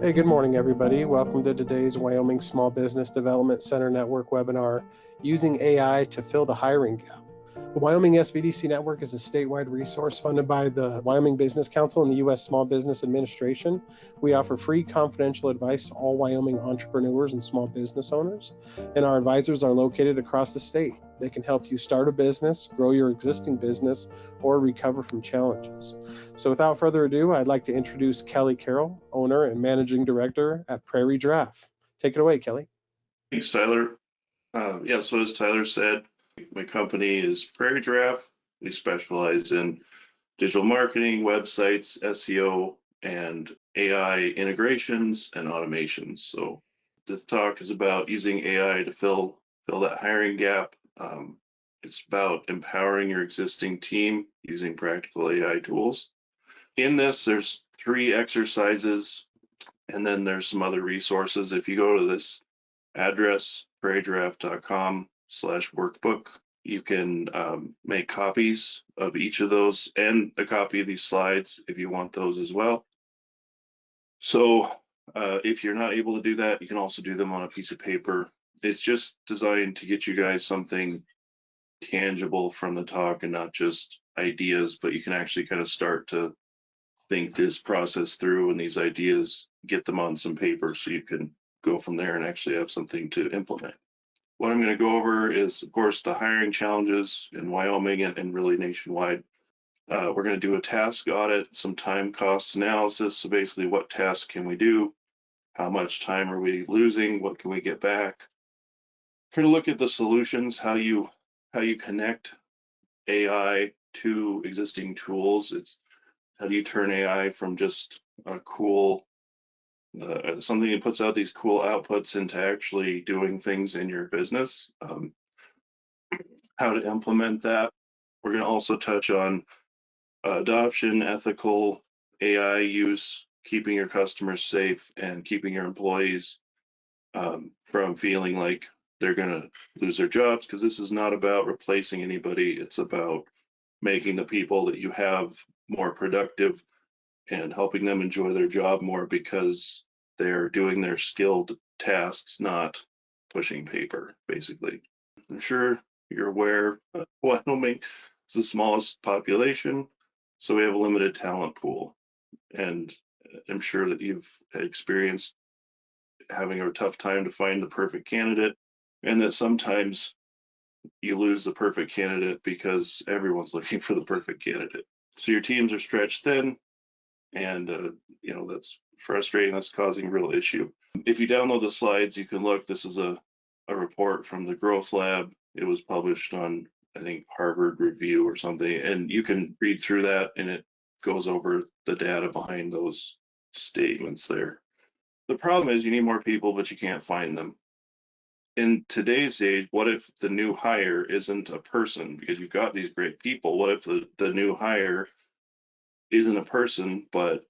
Hey, good morning, everybody. Welcome to today's Wyoming Small Business Development Center Network webinar, Using AI to Fill the Hiring Gap. The Wyoming SBDC Network is a statewide resource funded by the Wyoming Business Council and the U.S. Small Business Administration. We offer free confidential advice to all Wyoming entrepreneurs and small business owners, and our advisors are located across the state. They can help you start a business, grow your existing business, or recover from challenges. So without further ado, I'd like to introduce Kellee Carroll, owner and managing director at Prairie Giraffe. Take it away, Kellee. Thanks, Tyler. So as Tyler said, my company is Prairie Giraffe. We specialize in digital marketing, websites, SEO, and AI integrations and automations. So this talk is about using AI to fill that hiring gap. It's about empowering your existing team using practical AI tools. In this, there's 3 exercises, and then there's some other resources. If you go to this address, prairiegiraffe.com/workbook, you can make copies of each of those and a copy of these slides if you want those as well. So if you're not able to do that, you can also do them on a piece of paper. It's just designed to get you guys something tangible from the talk and not just ideas, but you can actually kind of start to think this process through and these ideas, get them on some paper so you can go from there and actually have something to implement. What I'm going to go over is, of course, the hiring challenges in Wyoming and really nationwide. We're going to do a task audit, some time cost analysis. So basically, what tasks can we do? How much time are we losing? What can we get back? Kind of look at the solutions, how you connect AI to existing tools. It's how do you turn AI from just a cool something that puts out these cool outputs into actually doing things in your business, how to implement that. We're going to also touch on adoption, ethical AI use, keeping your customers safe, and keeping your employees from feeling like they're going to lose their jobs, because this is not about replacing anybody. It's about making the people that you have more productive and helping them enjoy their job more because they're doing their skilled tasks, not pushing paper, basically. I'm sure you're aware Wyoming is the smallest population, so we have a limited talent pool. And I'm sure that you've experienced having a tough time to find the perfect candidate, and that sometimes you lose the perfect candidate because everyone's looking for the perfect candidate. So your teams are stretched thin, and that's frustrating. That's causing a real issue. If you download the slides, you can look. This is a report from the Growth Lab. It was published on, I think, Harvard Review or something, and you can read through that, and it goes over the data behind those statements there. The problem is you need more people, but you can't find them. In today's age, what if the new hire isn't a person? Because you've got these great people. What if the new hire isn't a person, but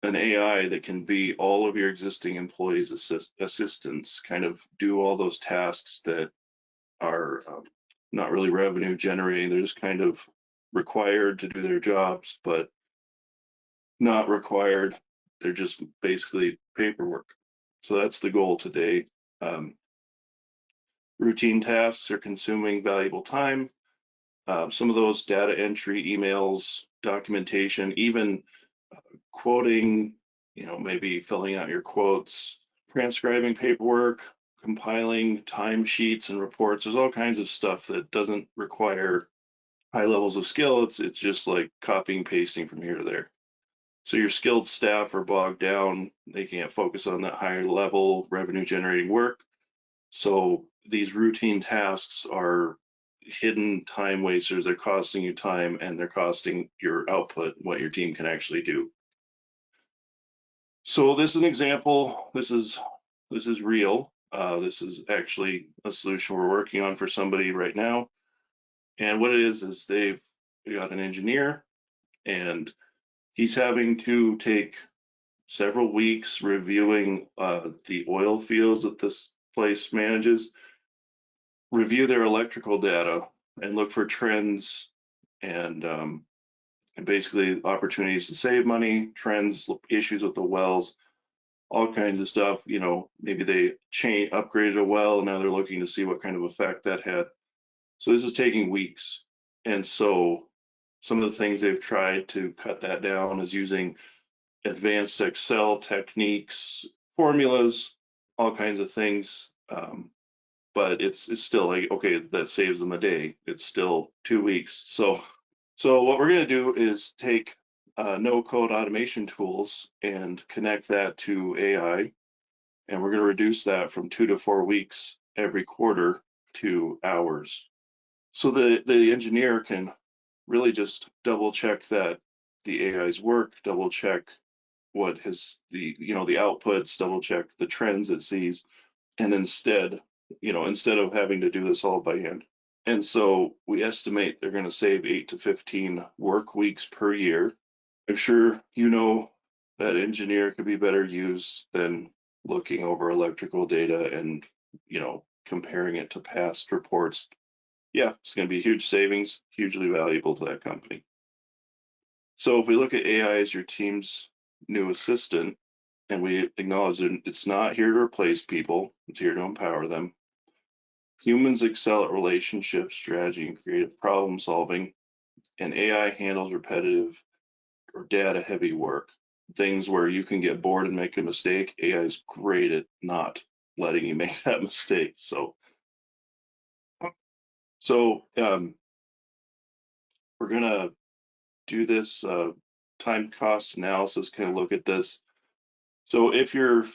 an AI that can be all of your existing employees' assistants, kind of do all those tasks that are not really revenue generating. They're just kind of required to do their jobs, but not required. They're just basically paperwork. So that's the goal today. Routine tasks are consuming valuable time. Some of those data entry, emails, documentation, even quoting, maybe filling out your quotes, transcribing paperwork, compiling timesheets and reports. There's all kinds of stuff that doesn't require high levels of skill. It's just like copying, pasting from here to there. So your skilled staff are bogged down. They can't focus on that higher level revenue generating work. So these routine tasks are hidden time wasters. They're costing you time, and they're costing your output, what your team can actually do. So this is an example. This is real. This is actually a solution we're working on for somebody right now. And what it is they've got an engineer, and he's having to take several weeks reviewing the oil fields that this place manages, review their electrical data, and look for trends and basically opportunities to save money, trends, issues with the wells. all kinds of stuff. Maybe they upgraded a well, and now they're looking to see what kind of effect that had. So this is taking weeks. And so some of the things they've tried to cut that down is using advanced Excel techniques, formulas, all kinds of things. But it's still like, okay, that saves them a day. It's still 2 weeks. So what we're going to do is take no-code automation tools and connect that to AI, and we're going to reduce that from 2 to 4 weeks every quarter to hours. So the engineer can really just double check that the AI's work, double check what the outputs, double check the trends it sees, and instead of having to do this all by hand. And so we estimate they're going to save 8 to 15 work weeks per year. I'm sure that engineer could be better used than looking over electrical data and comparing it to past reports. Yeah, it's going to be huge savings, hugely valuable to that company. So if we look at AI as your team's new assistant, and we acknowledge that it's not here to replace people, it's here to empower them. Humans excel at relationships, strategy, and creative problem solving, and AI handles repetitive or data heavy work. Things where you can get bored and make a mistake, AI is great at not letting you make that mistake. We're gonna do this time cost analysis, kind of look at this. So if your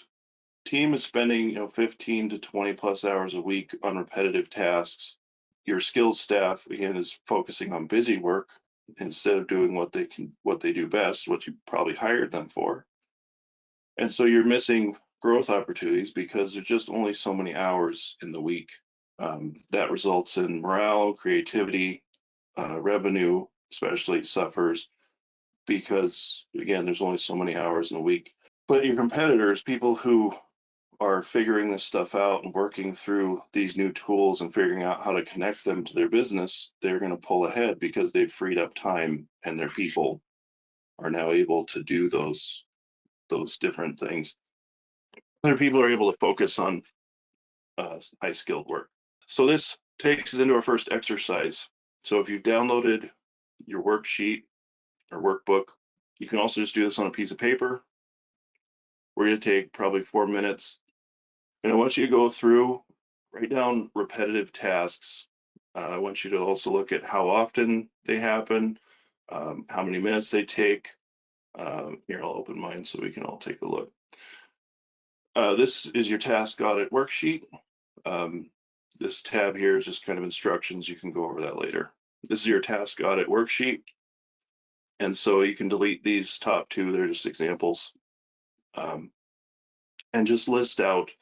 team is spending 15 to 20 plus hours a week on repetitive tasks, your skilled staff again is focusing on busy work instead of doing what they do best, what you probably hired them for. And so you're missing growth opportunities because there's just only so many hours in the week. That results in morale, creativity, revenue, especially suffers because, again, there's only so many hours in a week. But your competitors, people who are figuring this stuff out and working through these new tools and figuring out how to connect them to their business, they're going to pull ahead because they've freed up time and their people are now able to do those different things. Other people are able to focus on high skilled work. So this takes us into our first exercise. So if you've downloaded your worksheet or workbook, you can also just do this on a piece of paper. We're going to take probably 4 minutes. And I want you to go through, write down repetitive tasks. I want you to also look at how often they happen, how many minutes they take. Here, I'll open mine so we can all take a look. This is your task audit worksheet. This tab here is just kind of instructions. You can go over that later. This is your task audit worksheet. And so you can delete these top two. They're just examples. And just list out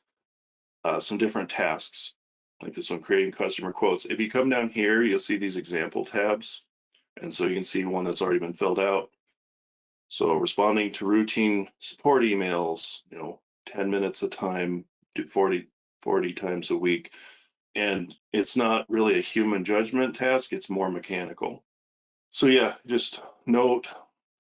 some different tasks, like this one, creating customer quotes. If you come down here, you'll see these example tabs. And so you can see one that's already been filled out. So responding to routine support emails, 10 minutes a time, do 40 times a week. And it's not really a human judgment task, it's more mechanical. So yeah, just note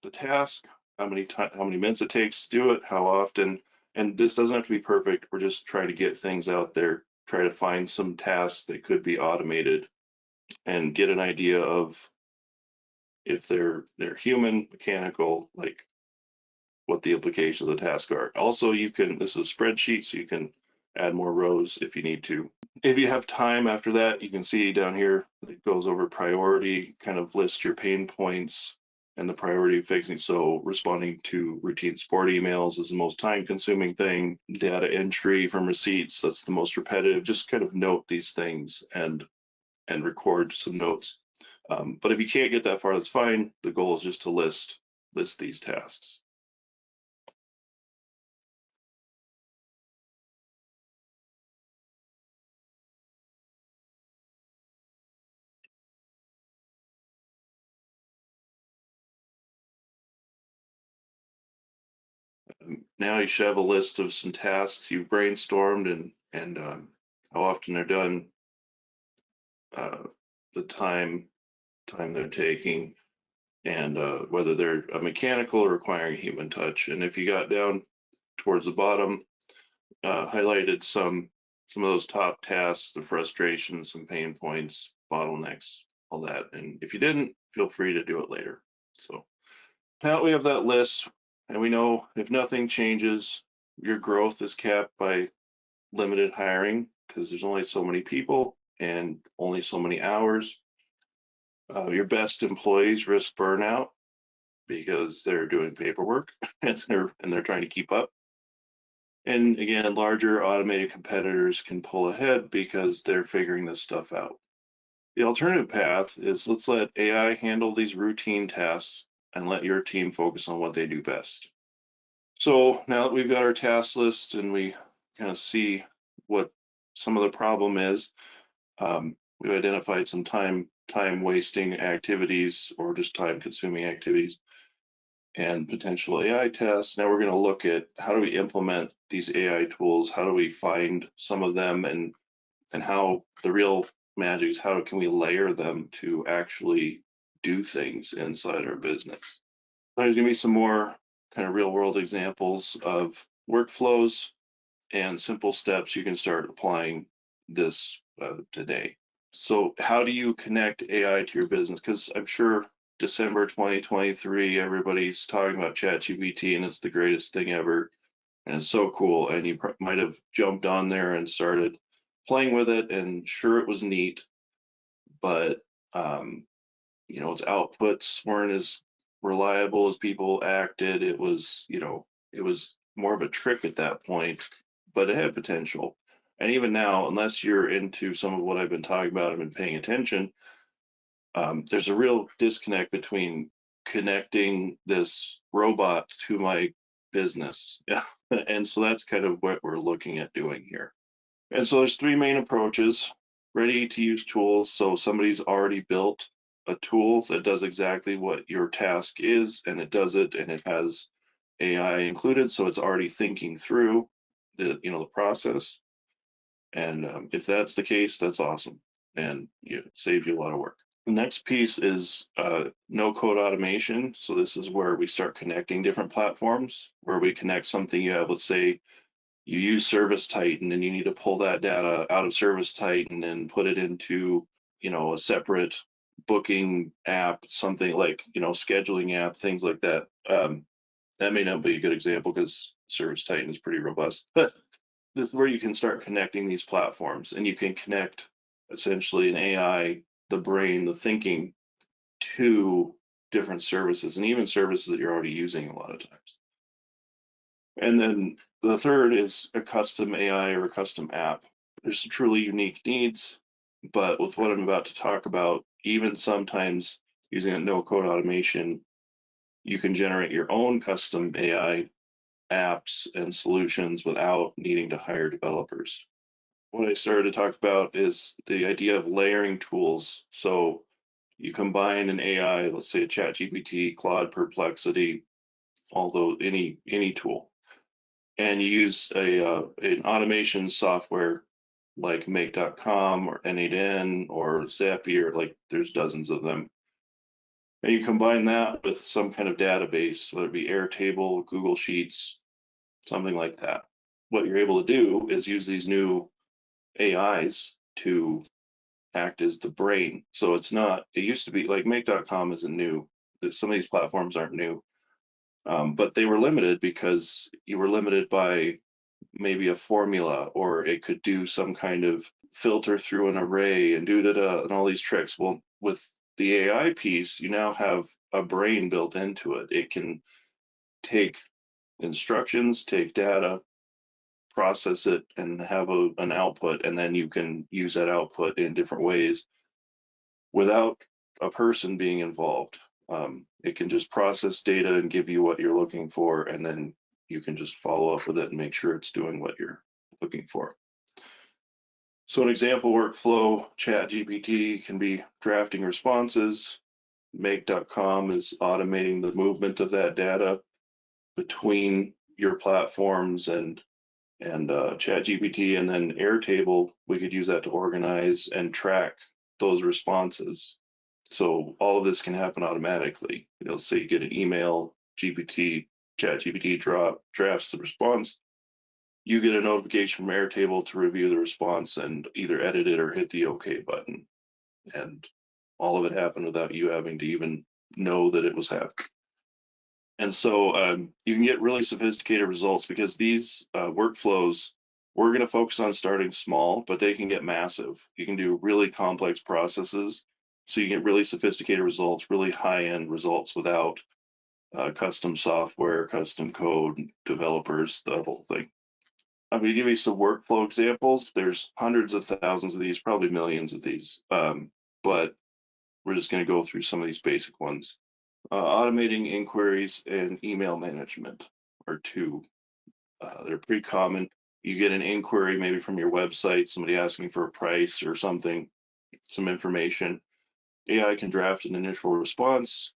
the task, how many minutes it takes to do it, how often, and this doesn't have to be perfect. We're just trying to get things out there, try to find some tasks that could be automated and get an idea of if they're human, mechanical, like what the implications of the task are. Also, this is a spreadsheet, so you can add more rows if you need to. If you have time after that, you can see down here, it goes over priority, kind of list your pain points and the priority of fixing. So responding to routine support emails is the most time consuming thing. Data entry from receipts, that's the most repetitive. Just kind of note these things and record some notes. But if you can't get that far, that's fine. The goal is just to list these tasks. Now you should have a list of some tasks you've brainstormed and how often they're done, the time they're taking, and whether they're mechanical or requiring human touch. And if you got down towards the bottom, highlighted some of those top tasks, the frustrations, some pain points, bottlenecks, all that. And if you didn't, feel free to do it later. So now that we have that list, and we know if nothing changes, your growth is capped by limited hiring because there's only so many people and only so many hours. Your best employees risk burnout because they're doing paperwork and they're trying to keep up. And again, larger automated competitors can pull ahead because they're figuring this stuff out. The alternative path is let's let AI handle these routine tasks and let your team focus on what they do best. So now that we've got our task list and we kind of see what some of the problem is, we've identified some time wasting activities or just time consuming activities and potential AI tests. Now we're going to look at how do we implement these AI tools? How do we find some of them, and how the real magic is how can we layer them to actually do things inside our business? There's going to be some more kind of real world examples of workflows and simple steps you can start applying this today. So how do you connect AI to your business? Because I'm sure December 2023, everybody's talking about ChatGPT and it's the greatest thing ever. And it's so cool. And you might have jumped on there and started playing with it, and sure, it was neat, but its outputs weren't as reliable as people acted. It was, it was more of a trick at that point, but it had potential. And even now, unless you're into some of what I've been talking about and been paying attention, there's a real disconnect between connecting this robot to my business. And so that's kind of what we're looking at doing here. And so there's three main approaches: ready to use tools. So somebody's already built a tool that does exactly what your task is, and it does it, and it has AI included, so it's already thinking through the process. And if that's the case, that's awesome, and it saves you a lot of work. The next piece is no-code automation. So this is where we start connecting different platforms, where we connect something you have. Let's say you use Service Titan and you need to pull that data out of Service Titan and put it into a separate booking app, something like scheduling app, things like that. That may not be a good example because Service Titan is pretty robust, but this is where you can start connecting these platforms, and you can connect essentially an AI, the brain, the thinking, to different services, and even services that you're already using a lot of times. And then the third is a custom AI or a custom app. There's some truly unique needs, but with what I'm about to talk about, even sometimes using a no-code automation, you can generate your own custom AI apps and solutions without needing to hire developers. What I started to talk about is the idea of layering tools. So you combine an AI, let's say a ChatGPT, Claude, Perplexity, although any tool, and you use an automation software like Make.com or N8N or Zapier, like there's dozens of them. And you combine that with some kind of database, whether it be Airtable, Google Sheets, something like that. What you're able to do is use these new AIs to act as the brain. So it used to be like Make.com isn't new. Some of these platforms aren't new, but they were limited because you were limited by maybe a formula, or it could do some kind of filter through an array and and all these tricks. Well, with the AI piece, you now have a brain built into it. It can take instructions, take data, process it, and have an output, and then you can use that output in different ways without a person being involved. It can just process data and give you what you're looking for, and then you can just follow up with it and make sure it's doing what you're looking for. So an example workflow, ChatGPT can be drafting responses. Make.com is automating the movement of that data between your platforms and ChatGPT, and then Airtable, we could use that to organize and track those responses. So all of this can happen automatically. Say you get an email, GPT ChatGPT drafts the response, you get a notification from Airtable to review the response and either edit it or hit the OK button. And all of it happened without you having to even know that it was happening. And so you can get really sophisticated results because these workflows, we're going to focus on starting small, but they can get massive. You can do really complex processes. So you get really sophisticated results, really high-end results without custom software, custom code, developers, the whole thing. I'm going to give you some workflow examples. There's hundreds of thousands of these, probably millions of these, but we're just going to go through some of these basic ones. Automating inquiries and email management are two. They're pretty common. You get an inquiry maybe from your website, somebody asking for a price or something, some information. AI can draft an initial response,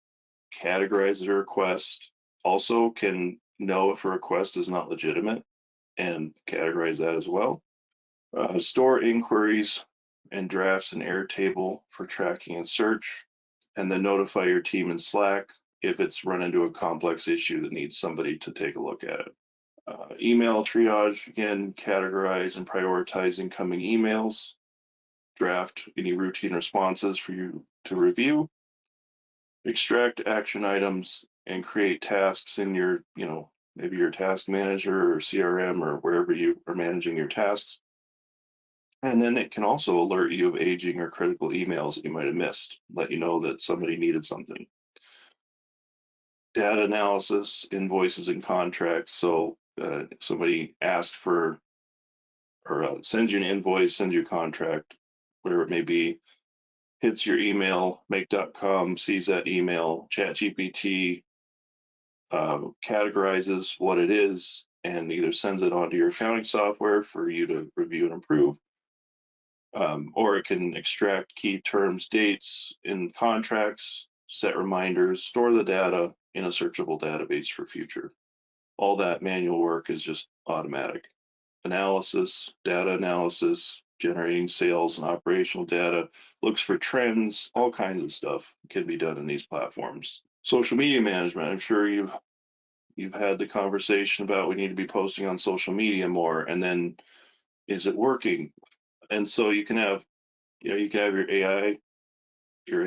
categorize the request, also can know if a request is not legitimate and categorize that as well. Store inquiries and drafts in Airtable for tracking and search, and then notify your team in Slack if it's run into a complex issue that needs somebody to take a look at it. Email triage, again, categorize and prioritize incoming emails, draft any routine responses for you to review, extract action items and create tasks in your, maybe your task manager or CRM or wherever you are managing your tasks. And then it can also alert you of aging or critical emails that you might have missed, let you know that somebody needed something. Data analysis, invoices and contracts. So somebody asked for, or sends you an invoice, sends you a contract, whatever it may be, hits your email, make.com sees that email, ChatGPT categorizes what it is and either sends it onto your accounting software for you to review and improve, or it can extract key terms, dates in contracts, set reminders, store the data in a searchable database for future. All that manual work is just automatic. Analysis, data analysis, generating sales and operational data, looks for trends, all kinds of stuff can be done in these platforms. Social media management, I'm sure you've had the conversation about we need to be posting on social media more, and then is it working? And so you can have your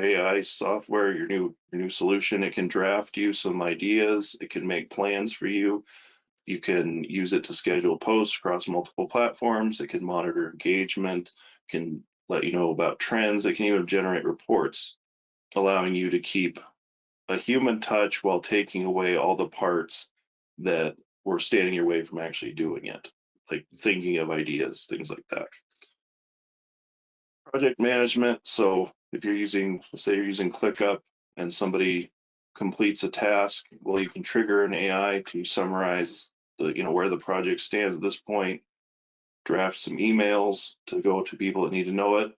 AI software, your new solution. It can draft you some ideas, it can make plans for you. You can use it to schedule posts across multiple platforms. It can monitor engagement, can let you know about trends. It can even generate reports, allowing you to keep a human touch while taking away all the parts that were standing your way from actually doing it, like thinking of ideas, things like that. Project management. So if you're using, say you're using ClickUp and somebody completes a task, well, you can trigger an AI to summarize where the project stands at this point, draft some emails to go to people that need to know it.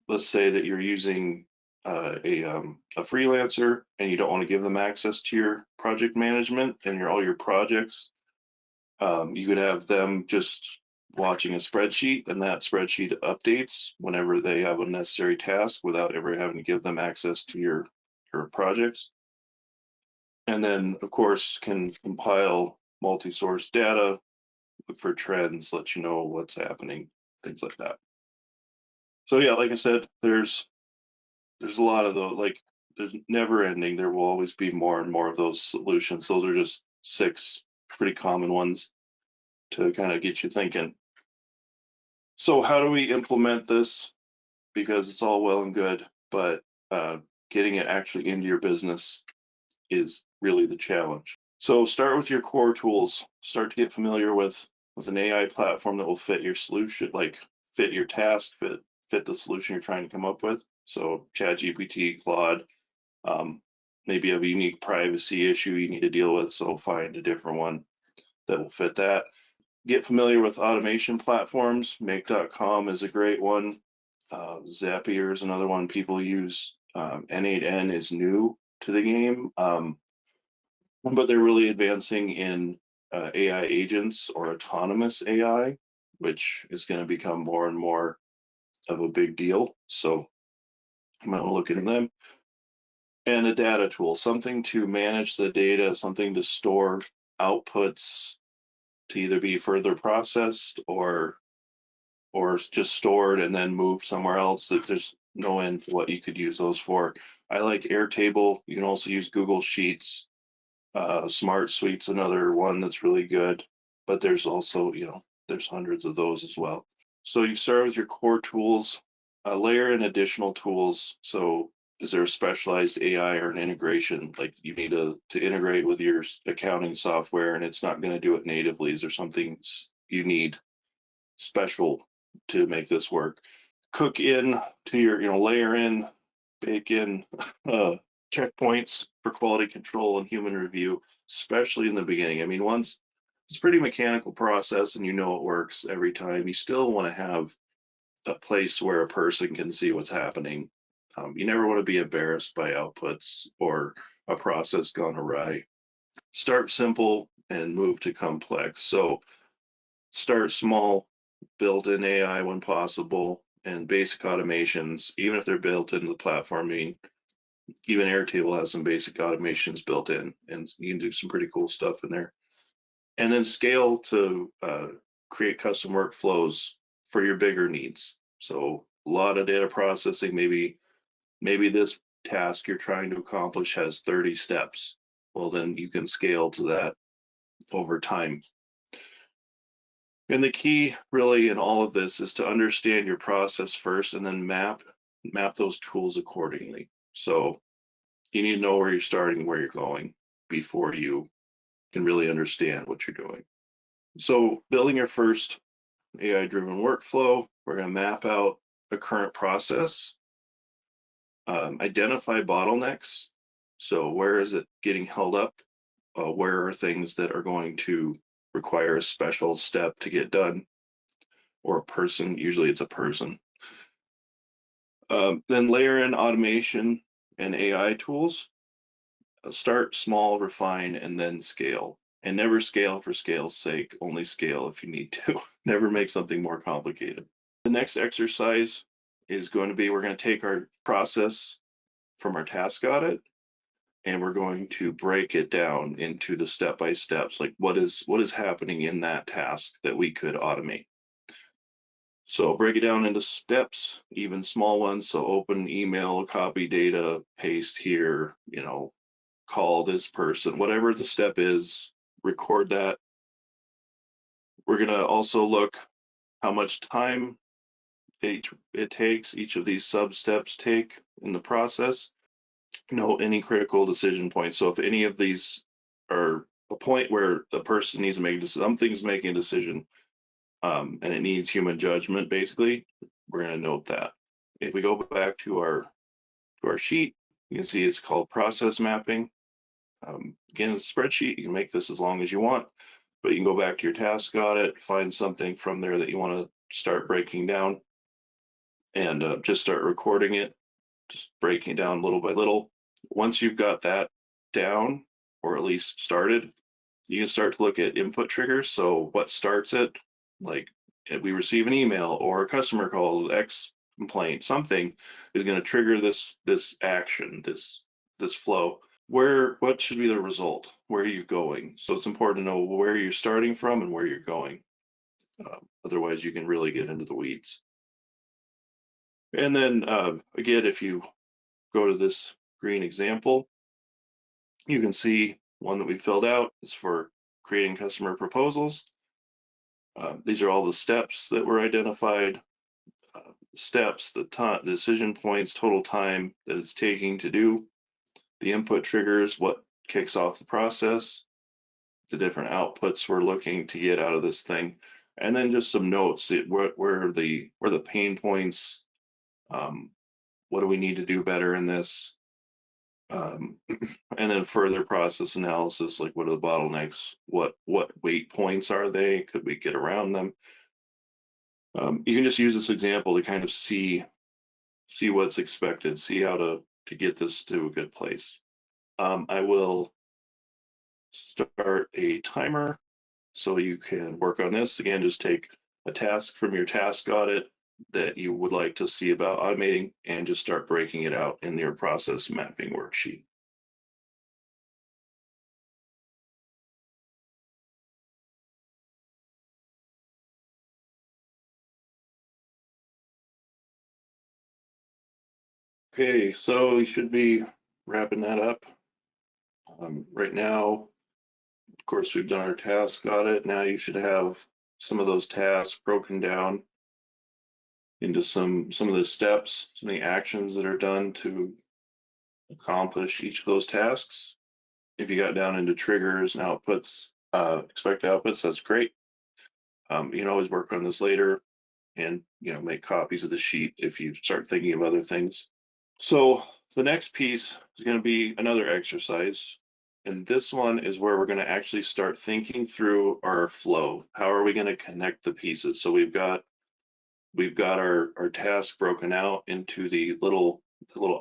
Let's say that you're using a freelancer and you don't want to give them access to your project management and all your projects. You could have them just watching a spreadsheet, and that spreadsheet updates whenever they have a necessary task without ever having to give them access to your projects. And then, of course, can compile multi-source data, look for trends, let you know what's happening, things like that. So yeah, like I said, there's a lot of those, like there's never ending. There will always be more and more of those solutions. Those are just 6 pretty common ones to kind of get you thinking. So how do we implement this? Because it's all well and good, but getting it actually into your business is really the challenge. So start with your core tools. Start to get familiar with an AI platform that will fit your solution, like fit your task, fit the solution you're trying to come up with. So ChatGPT, Claude, maybe you have a unique privacy issue you need to deal with, so find a different one that will fit that. Get familiar with automation platforms. Make.com is a great one. Zapier is another one people use. N8N is new to the game, but they're really advancing in AI agents or autonomous AI, which is going to become more and more of a big deal. So you might want to look into them. And a data tool, something to manage the data, something to store outputs to either be further processed or just stored and then moved somewhere else. That there's no end to what you could use those for. I like Airtable. You can also use Google Sheets. Smart Suite's another one that's really good, but there's also, there's hundreds of those as well. So you start with your core tools, layer in additional tools. So is there a specialized AI or an integration, like you need to integrate with your accounting software and it's not going to do it natively? Is there something you need special to make this work? Cook in to your, layer in, bake in checkpoints for quality control and human review, especially in the beginning. I mean, once it's a pretty mechanical process and it works every time, you still want to have a place where a person can see what's happening. You never want to be embarrassed by outputs or a process gone awry. Start simple and move to complex. So start small, build in AI when possible, and basic automations, even if they're built into the platform. I mean, even Airtable has some basic automations built in, and you can do some pretty cool stuff in there. And then scale to create custom workflows for your bigger needs. So a lot of data processing, maybe this task you're trying to accomplish has 30 steps. Well, then you can scale to that over time. And the key really in all of this is to understand your process first and then map those tools accordingly. So you need to know where you're starting and where you're going before you can really understand what you're doing. So building your first AI-driven workflow, we're going to map out a current process, identify bottlenecks. So where is it getting held up? Where are things that are going to require a special step to get done? Or a person, usually it's a person. Then layer in automation and AI tools. Start small, refine, and then scale. And never scale for scale's sake, only scale if you need to. Never make something more complicated. The next exercise is going to be, we're going to take our process from our task audit and we're going to break it down into the step-by-steps, like what is happening in that task that we could automate. So break it down into steps, even small ones. So open email, copy data, paste here, call this person, whatever the step is, record that. We're going to also look how much time it takes, each of these sub steps take in the process. Note any critical decision points. So if any of these are a point where a person needs to make something's making a decision, and it needs human judgment, basically, we're going to note that. If we go back to our sheet, you can see it's called process mapping. Again, it's a spreadsheet. You can make this as long as you want, but you can go back to your task audit, find something from there that you want to start breaking down, and just start recording it, just breaking it down little by little. Once you've got that down, or at least started, you can start to look at input triggers. So what starts it? Like if we receive an email or a customer call, X complaint, something is going to trigger this action, this flow. What should be the result? Where are you going? So it's important to know where you're starting from and where you're going. Otherwise, you can really get into the weeds. And then again, if you go to this green example, you can see one that we filled out is for creating customer proposals. These are all the steps that were identified, steps, the decision points, total time that it's taking to do, the input triggers, what kicks off the process, the different outputs we're looking to get out of this thing, and then just some notes. Where are the pain points? What do we need to do better in this? And then further process analysis, like what are the bottlenecks? What weight points are they? Could we get around them? You can just use this example to kind of see what's expected, see how to get this to a good place. I will start a timer so you can work on this. Again, just take a task from your task audit that you would like to see about automating and just start breaking it out in your process mapping worksheet. Okay, so we should be wrapping that up. Right now, of course, we've done our task audit. Now you should have some of those tasks broken down into some of the steps, some of the actions that are done to accomplish each of those tasks. If you got down into triggers and outputs, expected outputs, that's great. You can always work on this later and make copies of the sheet if you start thinking of other things. So the next piece is going to be another exercise. And this one is where we're going to actually start thinking through our flow. How are we going to connect the pieces? So we've got our task broken out into the little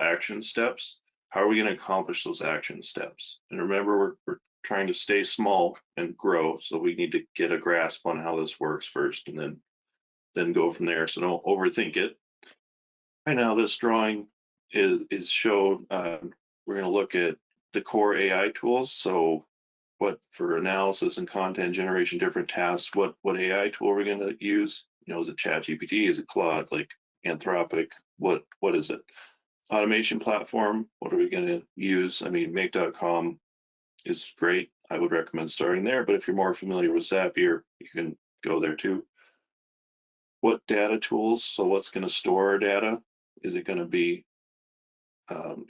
action steps. How are we going to accomplish those action steps? And remember, we're trying to stay small and grow. So we need to get a grasp on how this works first, and then go from there. So don't overthink it. Right now, this drawing is showed. We're going to look at the core AI tools. So what for analysis and content generation, different tasks, what AI tool are we going to use? Is it ChatGPT? Is it Claude, like Anthropic? What is it? Automation platform, what are we going to use? I mean, make.com is great. I would recommend starting there, but if you're more familiar with Zapier, you can go there too. What data tools? So what's going to store our data? Is it going to be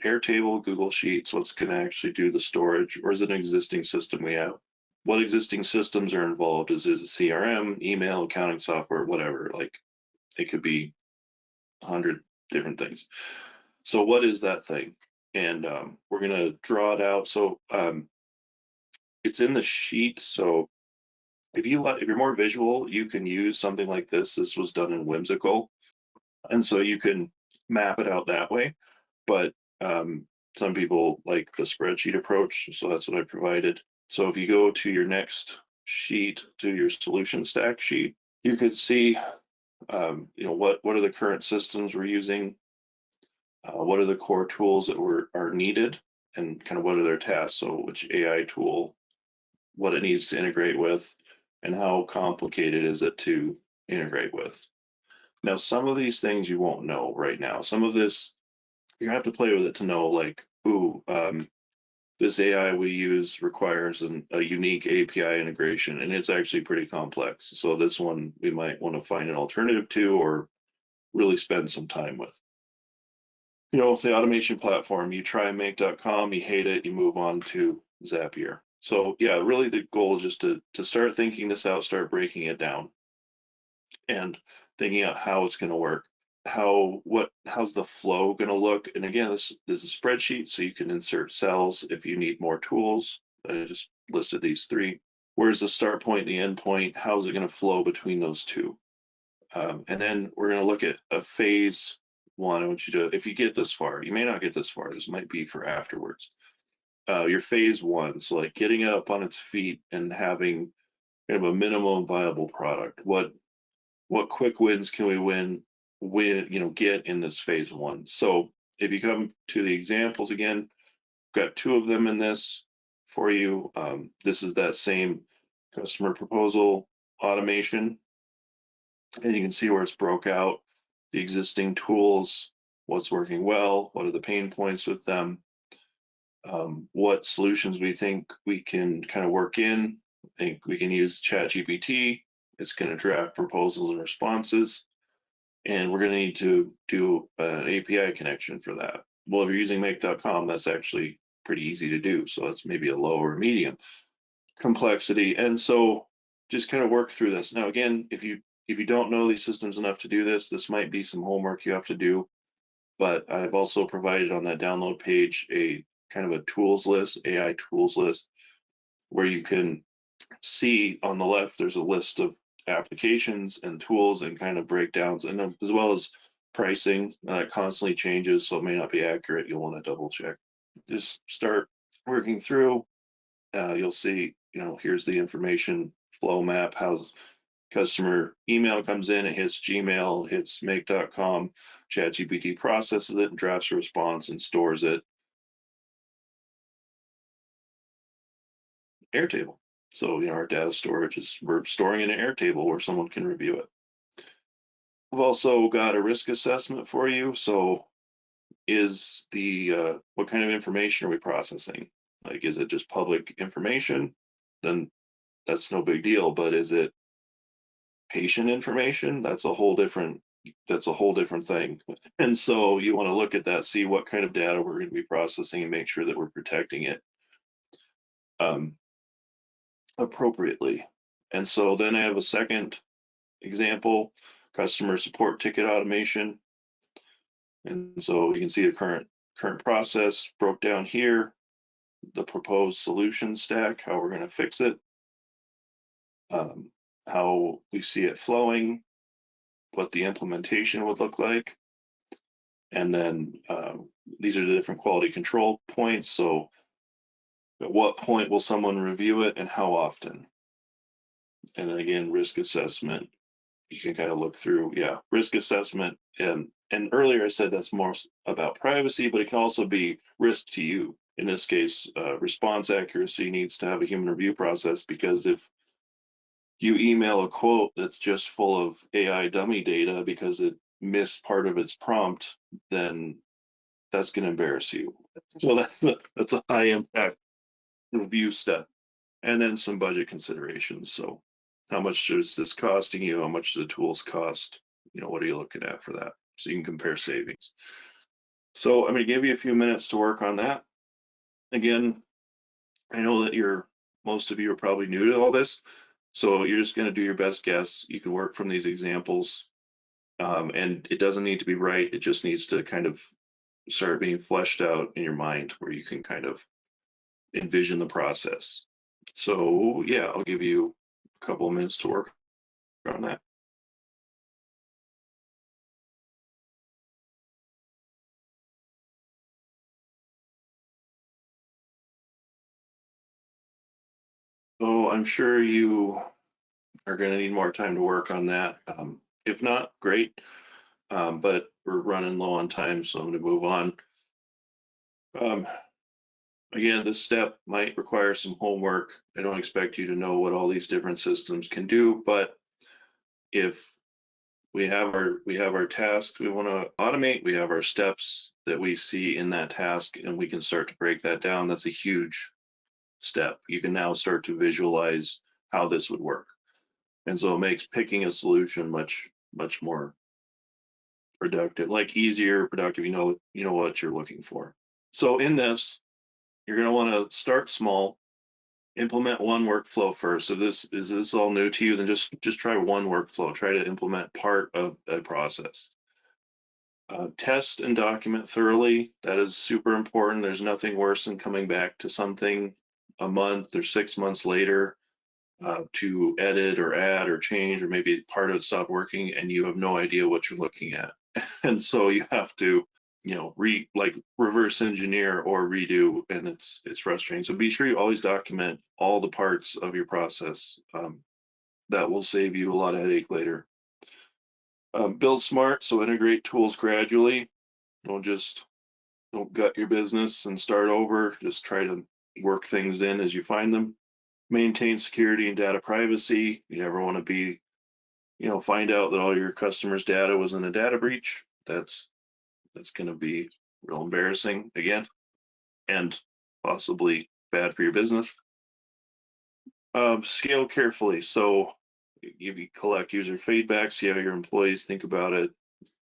Airtable, Google Sheets? What's going to actually do the storage, or is it an existing system we have? What existing systems are involved? Is it a CRM, email, accounting software, whatever? Like it could be 100 different things. So what is that thing? And we're going to draw it out. So it's in the sheet. So if you're more visual, you can use something like this. This was done in Whimsical, and so you can map it out that way. But some people like the spreadsheet approach, so that's what I provided. So if you go to your next sheet, to your solution stack sheet, you could see, what are the current systems we're using, what are the core tools that are needed, and kind of what are their tasks. So which AI tool, what it needs to integrate with, and how complicated is it to integrate with. Now, some of these things you won't know right now. Some of this, you have to play with it to know, like, ooh, this AI we use requires a unique API integration, and it's actually pretty complex. So this one we might want to find an alternative to, or really spend some time with. The automation platform, you try make.com, you hate it, you move on to Zapier. So yeah, really the goal is just to start thinking this out, start breaking it down, and thinking out how it's going to work. How's the flow going to look? And again, this is a spreadsheet, so you can insert cells if you need more tools. I just listed these three. Where's the start point, the end point? How's it going to flow between those two? And then we're going to look at a phase one. I want you to, if you get this far, you may not get this far. This might be for afterwards. Your phase one, so like getting it up on its feet and having kind of a minimum viable product. What quick wins can we get in this phase one? So if you come to the examples again, got two of them in this for you. This is that same customer proposal automation, and you can see where it's broke out, the existing tools, what's working well, what are the pain points with them, what solutions we think we can kind of work in. I think we can use ChatGPT. It's going to draft proposals and responses, and we're going to need to do an API connection for that. Well, if you're using make.com, that's actually pretty easy to do. So that's maybe a low or medium complexity. And so just kind of work through this. Now, again, if you don't know these systems enough to do this, this might be some homework you have to do. But I've also provided on that download page a kind of a tools list, AI tools list, where you can see on the left, there's a list of applications and tools and kind of breakdowns, and as well as pricing that constantly changes, so it may not be accurate. You'll want to double check. Just start working through. You'll see, here's the information flow map. How customer email comes in, it hits Gmail, hits make.com, ChatGPT processes it and drafts a response and stores it. Airtable. So, our data storage we're storing in an Airtable where someone can review it. We've also got a risk assessment for you. So is the what kind of information are we processing? Like, is it just public information? Then that's no big deal. But is it patient information? That's a whole different thing. And so you want to look at that, see what kind of data we're going to be processing, and make sure that we're protecting it appropriately. And so then I have a second example, customer support ticket automation. And so you can see the current process broke down here, the proposed solution stack, how we're going to fix it, how we see it flowing, what the implementation would look like. And then these are the different quality control points. So at what point will someone review it and how often? And then again, risk assessment. You can kind of look through, risk assessment. And earlier I said that's more about privacy, but it can also be risk to you. In this case, response accuracy needs to have a human review process, because if you email a quote that's just full of AI dummy data because it missed part of its prompt, then that's going to embarrass you. So that's a high impact review step. And then some budget considerations. So how much is this costing you? How much do the tools cost? What are you looking at for that? So you can compare savings. So I'm going to give you a few minutes to work on that. Again, I know that most of you are probably new to all this, so you're just going to do your best guess. You can work from these examples, and it doesn't need to be right. It just needs to kind of start being fleshed out in your mind, where you can kind of envision the process. So yeah, I'll give you a couple of minutes to work on that. So I'm sure you are going to need more time to work on that. If not, great. But we're running low on time, so I'm going to move on. Again, this step might require some homework. I don't expect you to know what all these different systems can do, but if we have our tasks we want to automate, we have our steps that we see in that task, and we can start to break that down. That's a huge step. You can now start to visualize how this would work. And so it makes picking a solution much more productive, like easier, productive. You know what you're looking for. So in this, you're going to want to start small, implement one workflow first. So is this all new to you? Then just try one workflow. Try to implement part of a process. Test and document thoroughly. That is super important. There's nothing worse than coming back to something a month or 6 months later to edit or add or change, or maybe part of it stopped working and you have no idea what you're looking at. And so you have to, reverse engineer or redo, and it's frustrating. So be sure you always document all the parts of your process. That will save you a lot of headache later. Build smart, so integrate tools gradually. Don't gut your business and start over. Just try to work things in as you find them. Maintain security and data privacy. You never want to be, find out that all your customers' data was in a data breach. That's going to be real embarrassing again, and possibly bad for your business. Scale carefully. So you collect user feedback, see how your employees think about it,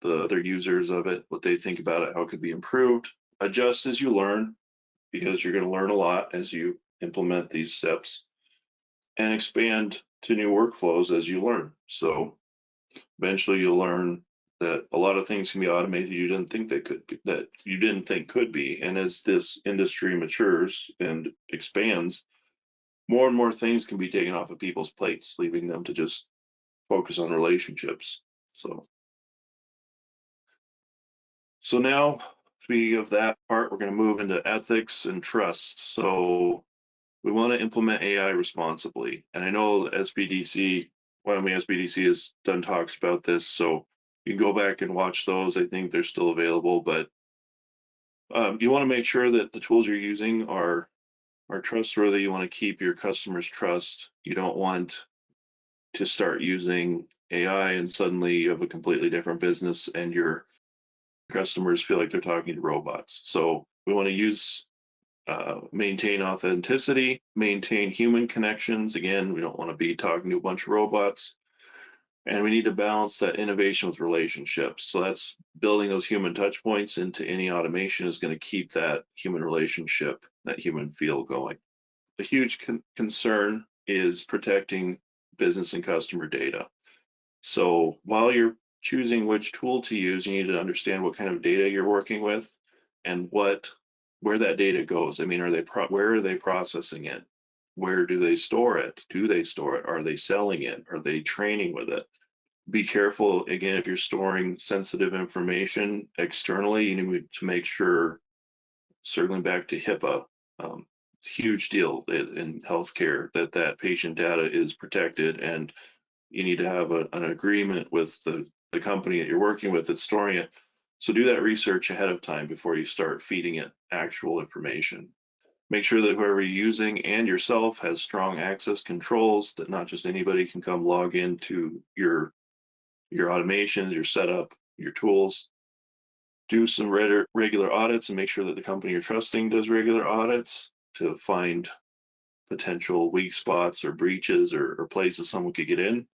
the other users of it, what they think about it, how it could be improved. Adjust as you learn, because you're going to learn a lot as you implement these steps, and expand to new workflows as you learn. So eventually you'll learn that a lot of things can be automated you didn't think they could be, that you didn't think could be. And as this industry matures and expands, more and more things can be taken off of people's plates, leaving them to just focus on relationships. So now, speaking of that part, we're going to move into ethics and trust. So we want to implement AI responsibly. And I know SBDC, Wyoming SBDC has done talks about this, so you can go back and watch those. I think they're still available, but you want to make sure that the tools you're using are trustworthy. You want to keep your customers' trust. You don't want to start using AI and suddenly you have a completely different business and you're customers feel like they're talking to robots. So we want to maintain authenticity, maintain human connections. Again, we don't want to be talking to a bunch of robots. And we need to balance that innovation with relationships. So that's building those human touch points into any automation is going to keep that human relationship, that human feel going. A huge concern is protecting business and customer data. So while you're choosing which tool to use, you need to understand what kind of data you're working with and where that data goes. I mean, where are they processing it? Where do they store it? Do they store it? Are they selling it? Are they training with it? Be careful, again, if you're storing sensitive information externally, you need to make sure, circling back to HIPAA, huge deal in healthcare, that patient data is protected, and you need to have an agreement with the company that you're working with that's storing it. So do that research ahead of time before you start feeding it actual information. Make sure that whoever you're using and yourself has strong access controls, that not just anybody can come log into your automations, your setup, your tools. Do some regular audits and make sure that the company you're trusting does regular audits to find potential weak spots or breaches or places someone could get in.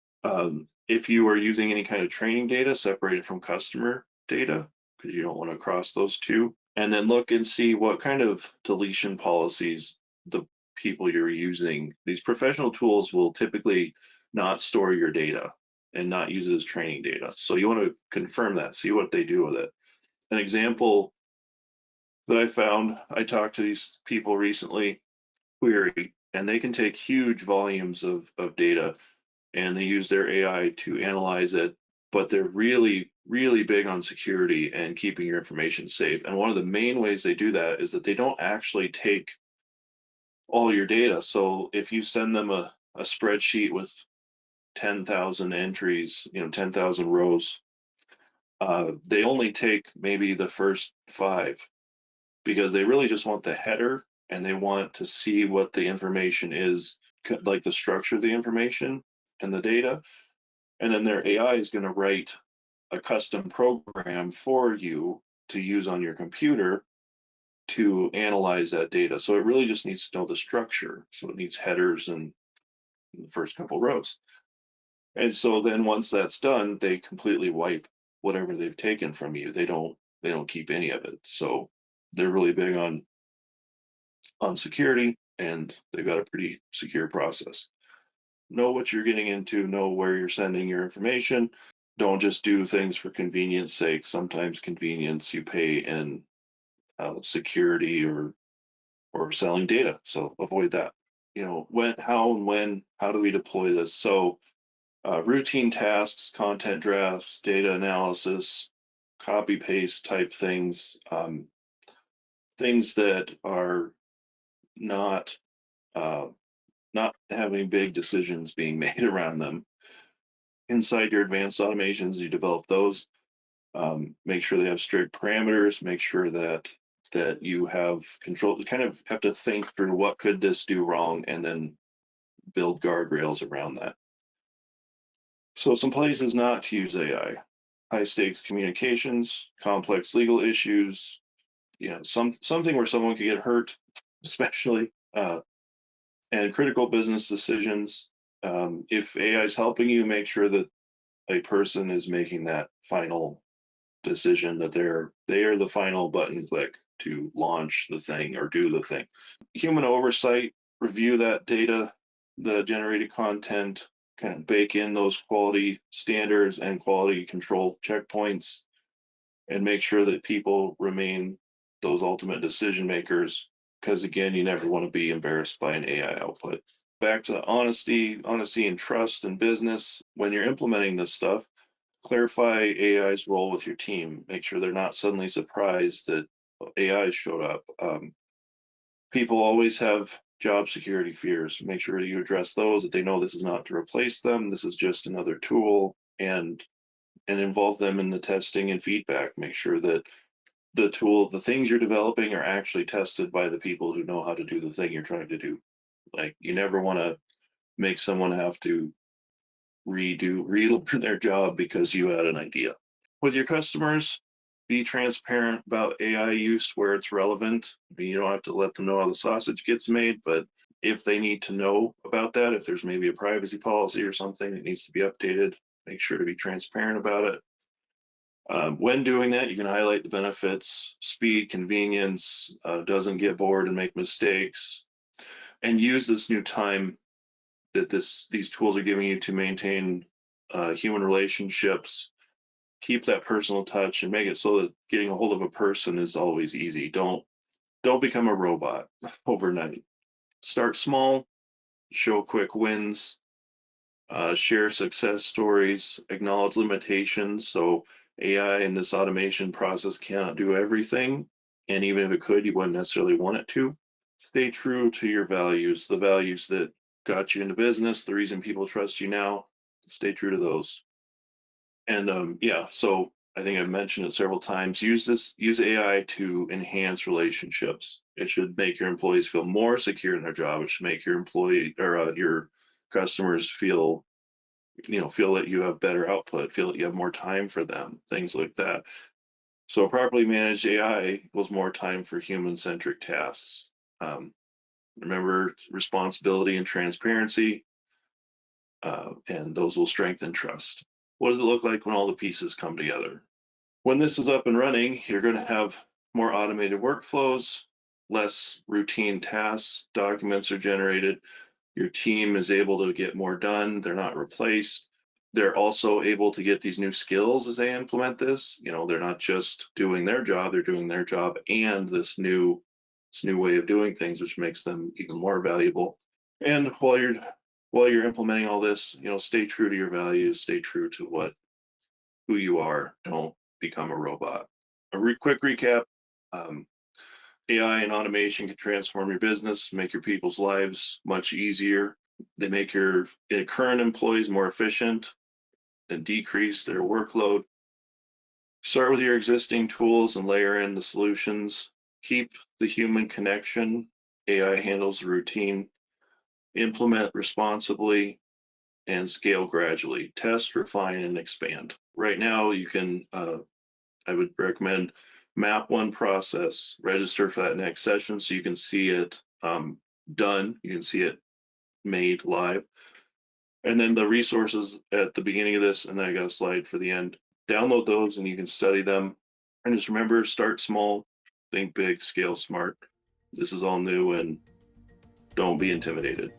If you are using any kind of training data, separate it from customer data, because you don't want to cross those two. And then look and see what kind of deletion policies the people you're using. These professional tools will typically not store your data and not use it as training data. So you want to confirm that, see what they do with it. An example that I found, I talked to these people recently, Query, and they can take huge volumes of data and they use their AI to analyze it, but they're really, really big on security and keeping your information safe. And one of the main ways they do that is that they don't actually take all your data. So if you send them a spreadsheet with 10,000 entries, 10,000 rows, they only take maybe the first 5 because they really just want the header and they want to see what the information is, like the structure of the information and the data. And then their AI is going to write a custom program for you to use on your computer to analyze that data. So it really just needs to know the structure. So it needs headers and the first couple rows. And so then once that's done, they completely wipe whatever they've taken from you. They don't keep any of it. So they're really big on security, and they've got a pretty secure process. Know what you're getting into, know where you're sending your information. Don't just do things for convenience sake. Sometimes convenience you pay in security or selling data. So avoid that. How do we deploy this? So routine tasks, content drafts, data analysis, copy paste type things, things that are not having big decisions being made around them. Inside your advanced automations, you develop those. Make sure they have strict parameters. Make sure that you have control. You kind of have to think through what could this do wrong, and then build guardrails around that. So some places not to use AI: high stakes communications, complex legal issues, something where someone could get hurt, especially, and critical business decisions. If AI is helping you, make sure that a person is making that final decision, that they are the final button click to launch the thing or do the thing. Human oversight, review that data, the generated content, kind of bake in those quality standards and quality control checkpoints, and make sure that people remain those ultimate decision makers, because again, you never want to be embarrassed by an AI output. Back to honesty and trust in business. When you're implementing this stuff, clarify AI's role with your team. Make sure they're not suddenly surprised that AI showed up. People always have job security fears. Make sure you address those, that they know this is not to replace them. This is just another tool, and involve them in the testing and feedback. Make sure that the things you're developing are actually tested by the people who know how to do the thing you're trying to do. Like, you never want to make someone have to relearn their job because you had an idea. With your customers, Be transparent about AI use where it's relevant. I mean, you don't have to let them know how the sausage gets made, but if they need to know about that, if there's maybe a privacy policy or something that needs to be updated, make sure to be transparent about it. When doing that, you can highlight the benefits, speed, convenience, doesn't get bored and make mistakes, and use this new time that these tools are giving you to maintain human relationships. Keep that personal touch and make it so that getting a hold of a person is always easy. Don't become a robot overnight. Start small, show quick wins, share success stories, acknowledge limitations. So AI and this automation process cannot do everything. And even if it could, you wouldn't necessarily want it to. Stay true to your values, the values that got you into business, the reason people trust you now. Stay true to those. And yeah, so I think I've mentioned it several times. Use AI to enhance relationships. It should make your employees feel more secure in their job. It should make your employee or your customers feel that you have better output, feel that you have more time for them, things like that. So properly managed AI equals more time for human-centric tasks. Remember responsibility and transparency, and those will strengthen trust. What does it look like when all the pieces come together? When this is up and running, you're going to have more automated workflows, less routine tasks, documents are generated, your team is able to get more done, they're not replaced. They're also able to get these new skills as they implement this. They're not just doing their job, they're doing their job and this new way of doing things, which makes them even more valuable. And while you're implementing all this, stay true to your values, stay true to who you are. Don't become a robot. Quick recap. AI and automation can transform your business, make your people's lives much easier. They make your current employees more efficient and decrease their workload. Start with your existing tools and layer in the solutions. Keep the human connection. AI handles the routine. Implement responsibly and scale gradually. Test, refine, and expand. Right now, you can, I would recommend map one process, register for that next session so you can see it done, you can see it made live. And then the resources at the beginning of this, and I got a slide for the end, download those and you can study them. And just remember, start small, think big, scale smart. This is all new and don't be intimidated.